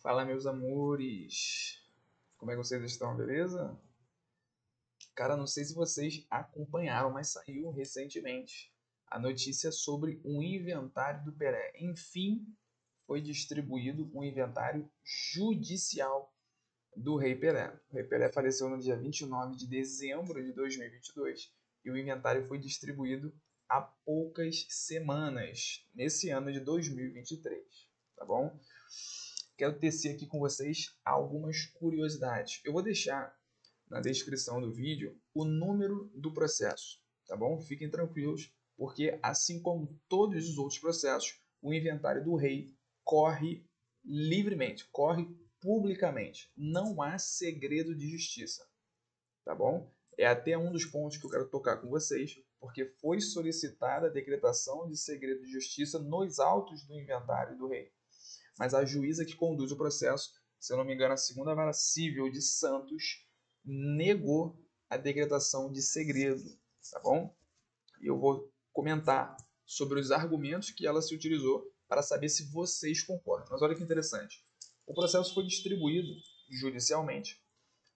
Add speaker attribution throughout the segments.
Speaker 1: Fala, meus amores. Como é que vocês estão, beleza? Cara, não sei se vocês acompanharam, mas saiu recentemente a notícia sobre um inventário do Pelé. Enfim, foi distribuído um inventário judicial do Rei Pelé. O Rei Pelé faleceu no dia 29 de dezembro de 2022 e o inventário foi distribuído há poucas semanas, nesse ano de 2023, tá bom? Quero tecer aqui com vocês algumas curiosidades. Eu vou deixar na descrição do vídeo o número do processo, tá bom? Fiquem tranquilos, porque assim como todos os outros processos, o inventário do rei corre livremente, corre publicamente. Não há segredo de justiça, tá bom? É até um dos pontos que eu quero tocar com vocês, porque foi solicitada a decretação de segredo de justiça nos autos do inventário do rei. Mas a juíza que conduz o processo, se eu não me engano, a segunda vara civil de Santos, negou a decretação de segredo, tá bom? E eu vou comentar sobre os argumentos que ela se utilizou para saber se vocês concordam. Mas olha que interessante. O processo foi distribuído judicialmente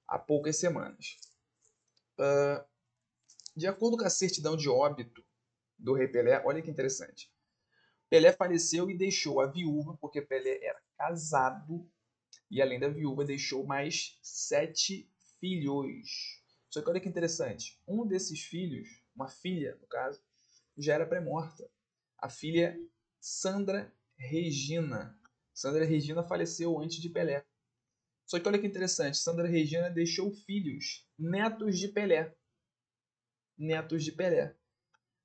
Speaker 1: há poucas semanas. De acordo com a certidão de óbito do rei Pelé, olha que interessante. Pelé faleceu e deixou a viúva, porque Pelé era casado, e além da viúva, deixou mais 7 filhos. Só que olha que interessante. Um desses filhos, uma filha, no caso, já era pré-morta. A filha Sandra Regina. Sandra Regina faleceu antes de Pelé. Só que olha que interessante. Sandra Regina deixou filhos, netos de Pelé. Netos de Pelé.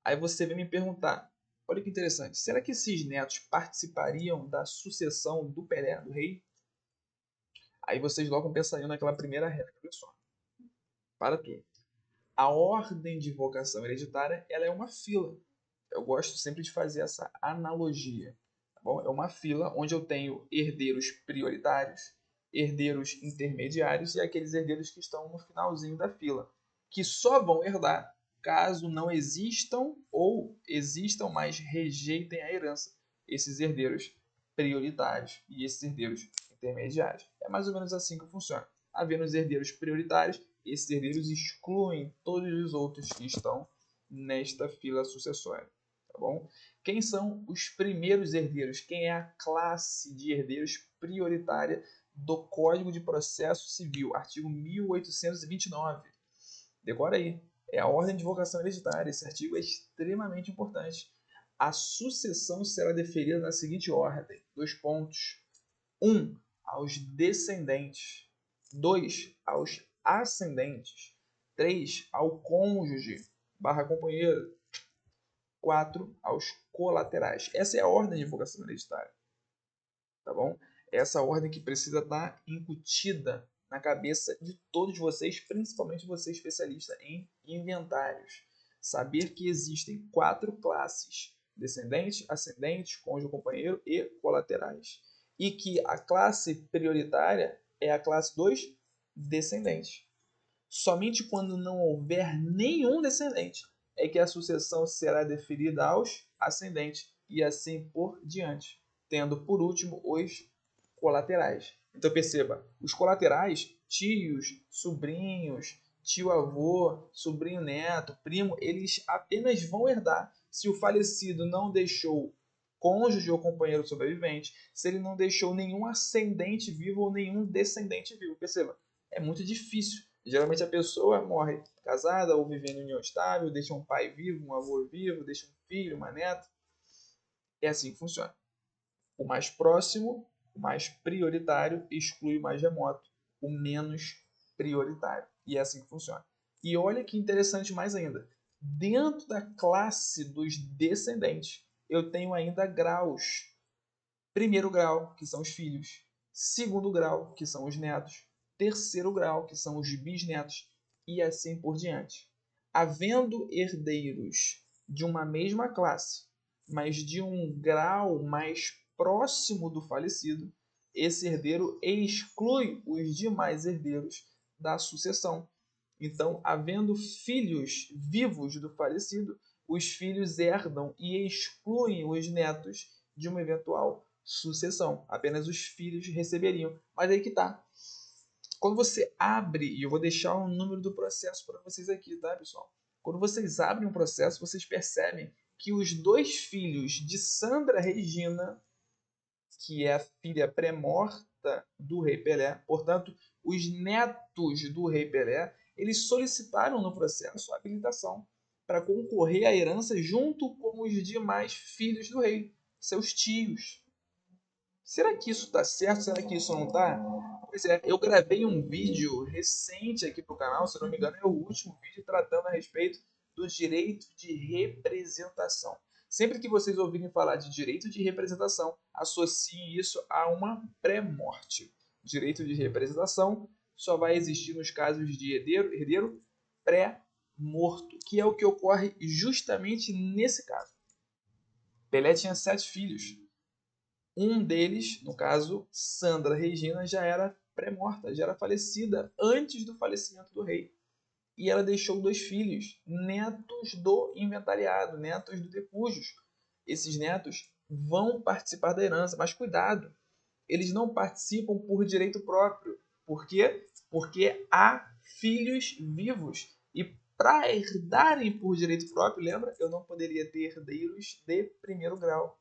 Speaker 1: Aí você vem me perguntar, olha que interessante, será que esses netos participariam da sucessão do Pelé, do rei? Aí vocês logo pensariam naquela primeira regra, olha só. Para tudo. A ordem de vocação hereditária, ela é uma fila. Eu gosto sempre de fazer essa analogia. Tá bom? É uma fila onde eu tenho herdeiros prioritários, herdeiros intermediários e aqueles herdeiros que estão no finalzinho da fila, que só vão herdar caso não existam ou existam, mas rejeitem a herança. Esses herdeiros prioritários e esses herdeiros intermediários. É mais ou menos assim que funciona. Havendo os herdeiros prioritários, esses herdeiros excluem todos os outros que estão nesta fila sucessória. Tá bom? Quem são os primeiros herdeiros? Quem é a classe de herdeiros prioritária do Código de Processo Civil, artigo 1829? Decora aí. É a ordem de vocação hereditária. Esse artigo é extremamente importante. A sucessão será deferida na seguinte ordem. 2 pontos. 1. Aos descendentes. 2. Aos ascendentes. 3. Ao cônjuge / companheiro. 4. Aos colaterais. Essa é a ordem de vocação hereditária. Tá bom? Essa ordem que precisa estar incutida na cabeça de todos vocês, principalmente você especialista em inventários. Saber que existem 4 classes: descendente, ascendente, cônjuge, companheiro e colaterais. E que a classe prioritária é a classe dos descendentes. Somente quando não houver nenhum descendente é que a sucessão será deferida aos ascendentes e assim por diante, tendo por último os colaterais. Então perceba, os colaterais, tios, sobrinhos, tio-avô, sobrinho-neto, primo, eles apenas vão herdar se o falecido não deixou cônjuge ou companheiro sobrevivente, se ele não deixou nenhum ascendente vivo ou nenhum descendente vivo. Perceba, é muito difícil. Geralmente a pessoa morre casada ou vivendo em união estável, deixa um pai vivo, um avô vivo, deixa um filho, uma neta. É assim que funciona. O mais próximo, o mais prioritário, exclui o mais remoto, o menos prioritário. E é assim que funciona. E olha que interessante mais ainda. Dentro da classe dos descendentes, eu tenho ainda graus. Primeiro grau, que são os filhos. Segundo grau, que são os netos. Terceiro grau, que são os bisnetos. E assim por diante. Havendo herdeiros de uma mesma classe, mas de um grau mais próximo do falecido, esse herdeiro exclui os demais herdeiros da sucessão. Então, havendo filhos vivos do falecido, os filhos herdam e excluem os netos de uma eventual sucessão. Apenas os filhos receberiam. Mas aí que tá. Quando você abre, e eu vou deixar o número do processo para vocês aqui, tá, pessoal? Quando vocês abrem um processo, vocês percebem que os 2 filhos de Sandra Regina, que é a filha pré-morta do rei Pelé, portanto, os netos do rei Pelé, eles solicitaram no processo a habilitação para concorrer à herança junto com os demais filhos do rei, seus tios. Será que isso está certo? Será que isso não está? Pois é, eu gravei um vídeo recente aqui para o canal, se não me engano é o último vídeo tratando a respeito do direito de representação. Sempre que vocês ouvirem falar de direito de representação, associem isso a uma pré-morte. Direito de representação só vai existir nos casos de herdeiro pré-morto, que é o que ocorre justamente nesse caso. Pelé tinha 7 filhos. Um deles, no caso, Sandra Regina, já era pré-morta, já era falecida antes do falecimento do rei. E ela deixou 2 filhos, netos do inventariado, netos do depúgios. Esses netos vão participar da herança, mas cuidado, eles não participam por direito próprio. Por quê? Porque há filhos vivos. E para herdarem por direito próprio, lembra? Eu não poderia ter herdeiros de primeiro grau.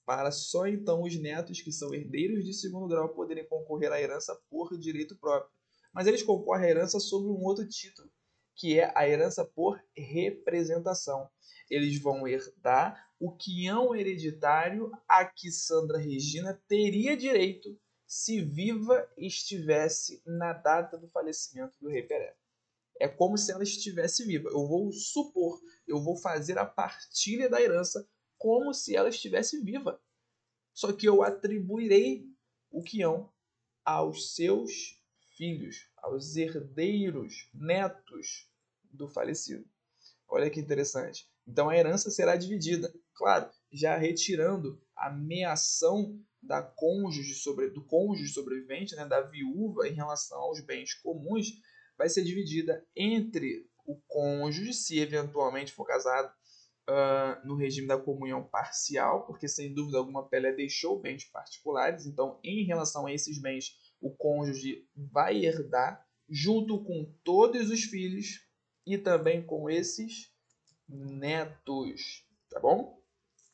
Speaker 1: Para só então os netos, que são herdeiros de segundo grau, poderem concorrer à herança por direito próprio. Mas eles concorrem à herança sob um outro título, que é a herança por representação. Eles vão herdar o quião hereditário a que Sandra Regina teria direito se viva estivesse na data do falecimento do rei Pelé. É como se ela estivesse viva. Eu vou supor, eu vou fazer a partilha da herança como se ela estivesse viva. Só que eu atribuirei o quião aos seus filhos, aos herdeiros, netos do falecido. Olha que interessante. Então a herança será dividida. Claro, já retirando a meação do cônjuge sobrevivente, né, da viúva em relação aos bens comuns, vai ser dividida entre o cônjuge, se eventualmente for casado, no regime da comunhão parcial, porque sem dúvida alguma Pelé deixou bens particulares, então em relação a esses bens o cônjuge vai herdar junto com todos os filhos e também com esses netos, tá bom?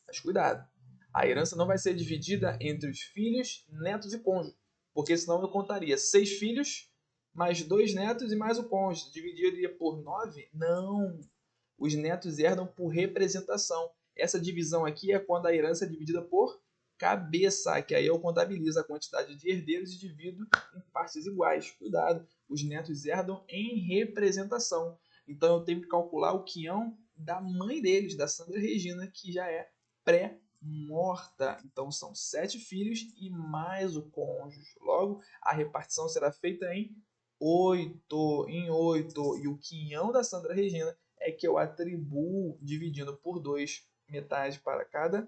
Speaker 1: Mas cuidado, a herança não vai ser dividida entre os filhos, netos e cônjuge, porque senão eu contaria 6 filhos mais 2 netos e mais o cônjuge, dividiria por 9? Não, os netos herdam por representação. Essa divisão aqui é quando a herança é dividida por cabeça, que aí eu contabilizo a quantidade de herdeiros e divido em partes iguais. Cuidado, os netos herdam em representação. Então eu tenho que calcular o quião da mãe deles, da Sandra Regina, que já é pré-morta. Então são 7 filhos e mais o cônjuge. Logo, a repartição será feita em 8. E o quinhão da Sandra Regina é que eu atribuo dividindo por 2, metade para cada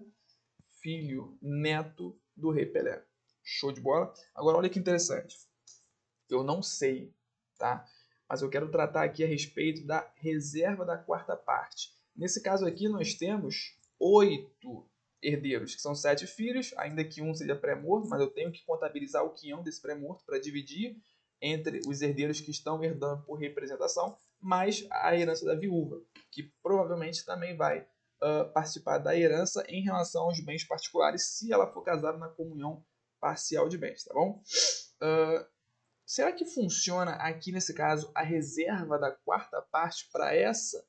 Speaker 1: filho, neto do rei Pelé. Show de bola? Agora olha que interessante. Eu não sei, tá? Mas eu quero tratar aqui a respeito da reserva da quarta parte. Nesse caso aqui nós temos 8 herdeiros, que são 7 filhos, ainda que um seja pré-morto, mas eu tenho que contabilizar o quinhão desse pré-morto para dividir entre os herdeiros que estão herdando por representação, mais a herança da viúva, que provavelmente também vai participar da herança em relação aos bens particulares, se ela for casada na comunhão parcial de bens, tá bom? Será que funciona aqui nesse caso a reserva da quarta parte para essa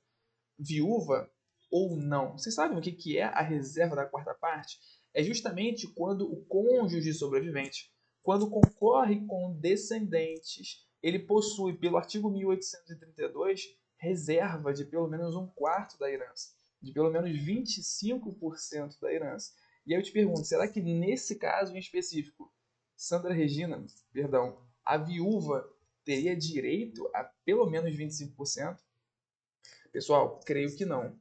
Speaker 1: viúva ou não? Vocês sabem o que é a reserva da quarta parte? É justamente quando o cônjuge sobrevivente, quando concorre com descendentes, ele possui, pelo artigo 1832, reserva de pelo menos 1/4 da herança, de pelo menos 25% da herança. E aí eu te pergunto, será que nesse caso em específico, Sandra Regina, perdão, a viúva teria direito a pelo menos 25%? Pessoal, creio que não.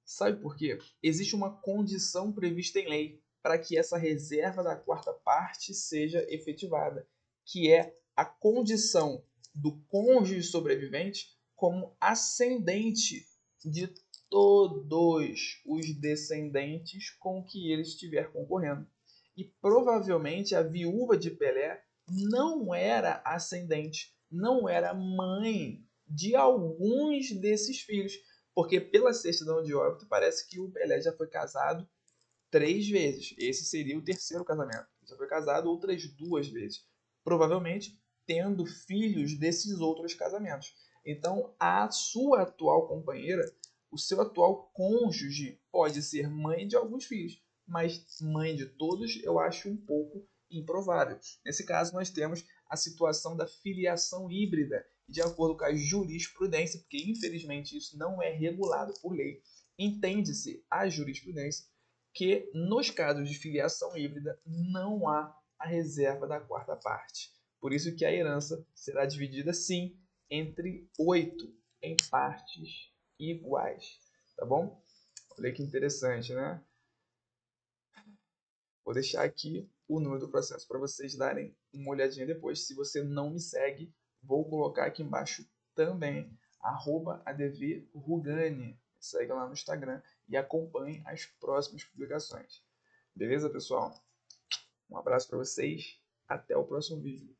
Speaker 1: Sabe por quê? Existe uma condição prevista em lei para que essa reserva da quarta parte seja efetivada, que é a condição do cônjuge sobrevivente como ascendente de todos os descendentes com que ele estiver concorrendo. E provavelmente a viúva de Pelé não era ascendente, não era mãe de alguns desses filhos. Porque pela certidão de óbito parece que o Pelé já foi casado 3 vezes. Esse seria o terceiro casamento. Ele já foi casado outras 2 vezes. Provavelmente tendo filhos desses outros casamentos. Então, a sua atual companheira, o seu atual cônjuge, pode ser mãe de alguns filhos, mas mãe de todos eu acho um pouco improvável. Nesse caso, nós temos a situação da filiação híbrida, de acordo com a jurisprudência, porque infelizmente isso não é regulado por lei. Entende-se a jurisprudência que nos casos de filiação híbrida não há a reserva da quarta parte. Por isso que a herança será dividida sim entre 8 em partes iguais, tá bom? Olha que interessante, né? Vou deixar aqui o número do processo para vocês darem uma olhadinha depois. Se você não me segue, vou colocar aqui embaixo também, @advrugani. Segue lá no Instagram e acompanhe as próximas publicações. Beleza, pessoal? Um abraço para vocês. Até o próximo vídeo.